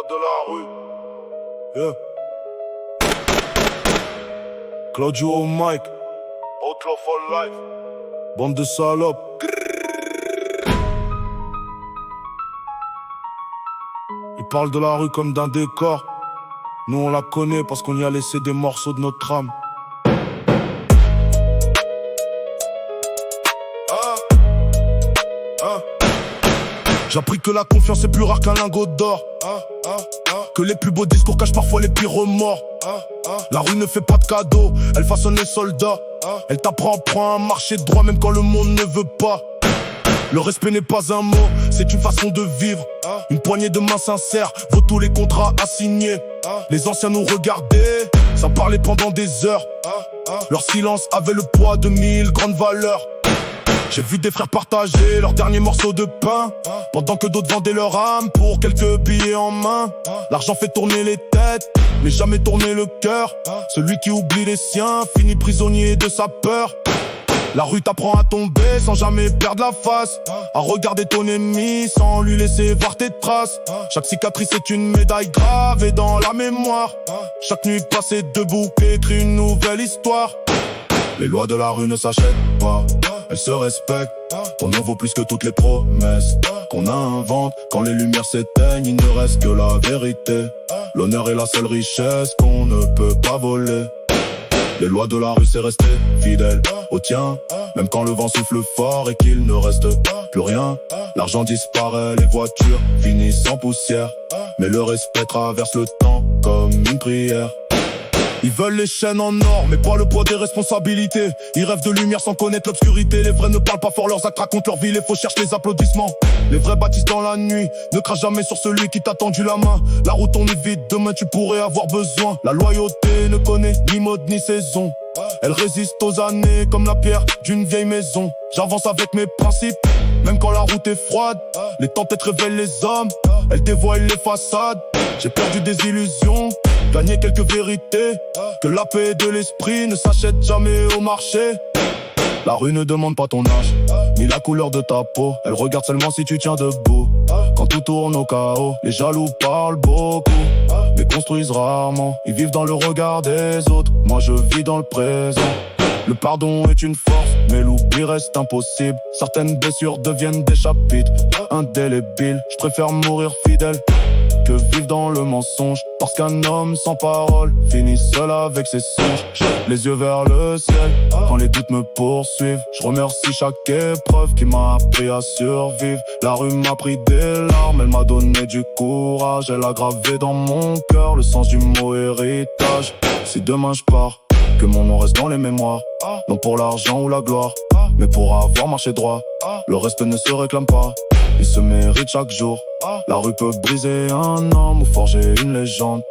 de la rue. Yeah. Claudio au mic. Outlaw for life. Bande de salopes. Ils parlent de la rue comme d'un décor. Nous on la connaît parce qu'on y a laissé des morceaux de notre âme. J'ai appris que la confiance est plus rare qu'un lingot d'or. Que les plus beaux discours cachent parfois les pires remords. La rue ne fait pas de cadeaux, elle façonne les soldats. Elle t'apprend à marcher droit même quand le monde ne veut pas. Le respect n'est pas un mot, c'est une façon de vivre. Une poignée de mains sincères vaut tous les contrats à signer. Les anciens nous regardaient, ça parlait pendant des heures. Leur silence avait le poids de 1000 grandes valeurs. J'ai vu des frères partager leurs derniers morceaux de pain, pendant que d'autres vendaient leur âme pour quelques billets en main. L'argent fait tourner les têtes, mais jamais tourner le cœur. Celui qui oublie les siens finit prisonnier de sa peur. La rue t'apprend à tomber sans jamais perdre la face, à regarder ton ennemi sans lui laisser voir tes traces. Chaque cicatrice est une médaille gravée dans la mémoire. Chaque nuit passée debout écrit une nouvelle histoire. Les lois de la rue ne s'achètent pas, elles se respectent. Ton nom vaut plus que toutes les promesses qu'on invente. Quand les lumières s'éteignent, il ne reste que la vérité. L'honneur est la seule richesse qu'on ne peut pas voler. Les lois de la rue, c'est rester fidèle au tien, même quand le vent souffle fort et qu'il ne reste plus rien. L'argent disparaît, les voitures finissent en poussière, mais le respect traverse le temps comme une prière. Ils veulent les chaînes en or, mais pas le poids des responsabilités. Ils rêvent de lumière sans connaître l'obscurité. Les vrais ne parlent pas fort, leurs actes racontent leur vie. Les faux cherchent les applaudissements. Les vrais bâtissent dans la nuit. Ne crache jamais sur celui qui t'a tendu la main. La route tourne vite, demain tu pourrais avoir besoin. La loyauté ne connaît ni mode ni saison. Elle résiste aux années comme la pierre d'une vieille maison. J'avance avec mes principes, même quand la route est froide. Les tempêtes révèlent les hommes, elles dévoilent les façades. J'ai perdu des illusions, gagné quelques vérités. Que la paix de l'esprit ne s'achète jamais au marché. La rue ne demande pas ton âge, ni la couleur de ta peau. Elle regarde seulement si tu tiens debout. Quand tout tourne au chaos, les jaloux parlent beaucoup, mais construisent rarement. Ils vivent dans le regard des autres, moi je vis dans le présent. Le pardon est une force, mais l'oubli reste impossible. Certaines blessures deviennent des chapitres indélébiles. Je préfère mourir fidèle que vivre dans le mensonge, parce qu'un homme sans parole finit seul avec ses songes. Les yeux vers le ciel, quand les doutes me poursuivent. Je remercie chaque épreuve qui m'a appris à survivre. La rue m'a pris des larmes, elle m'a donné du courage. Elle a gravé dans mon cœur le sens du mot héritage. Si demain je pars, que mon nom reste dans les mémoires. Non pour l'argent ou la gloire, mais pour avoir marché droit. Le respect ne se réclame pas, il se mérite chaque jour. La rue peut briser un homme ou forger une légende.